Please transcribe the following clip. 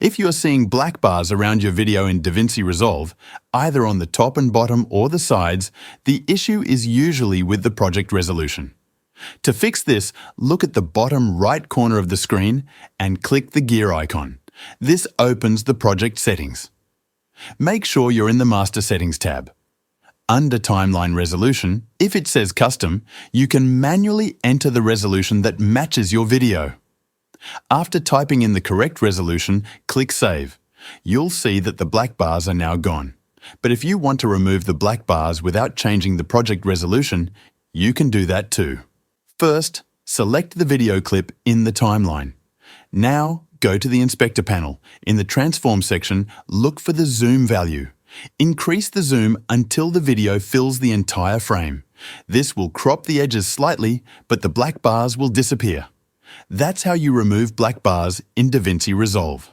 If you're seeing black bars around your video in DaVinci Resolve, either on the top and bottom or the sides, the issue is usually with the project resolution. To fix this, look at the bottom right corner of the screen and click the gear icon. This opens the project settings. Make sure you're in the Master Settings tab. Under Timeline Resolution, if it says Custom, you can manually enter the resolution that matches your video. After typing in the correct resolution, click Save. You'll see that the black bars are now gone. But if you want to remove the black bars without changing the project resolution, you can do that too. First, select the video clip in the timeline. Now, go to the Inspector panel. In the Transform section, look for the zoom value. Increase the zoom until the video fills the entire frame. This will crop the edges slightly, but the black bars will disappear. That's how you remove black bars in DaVinci Resolve.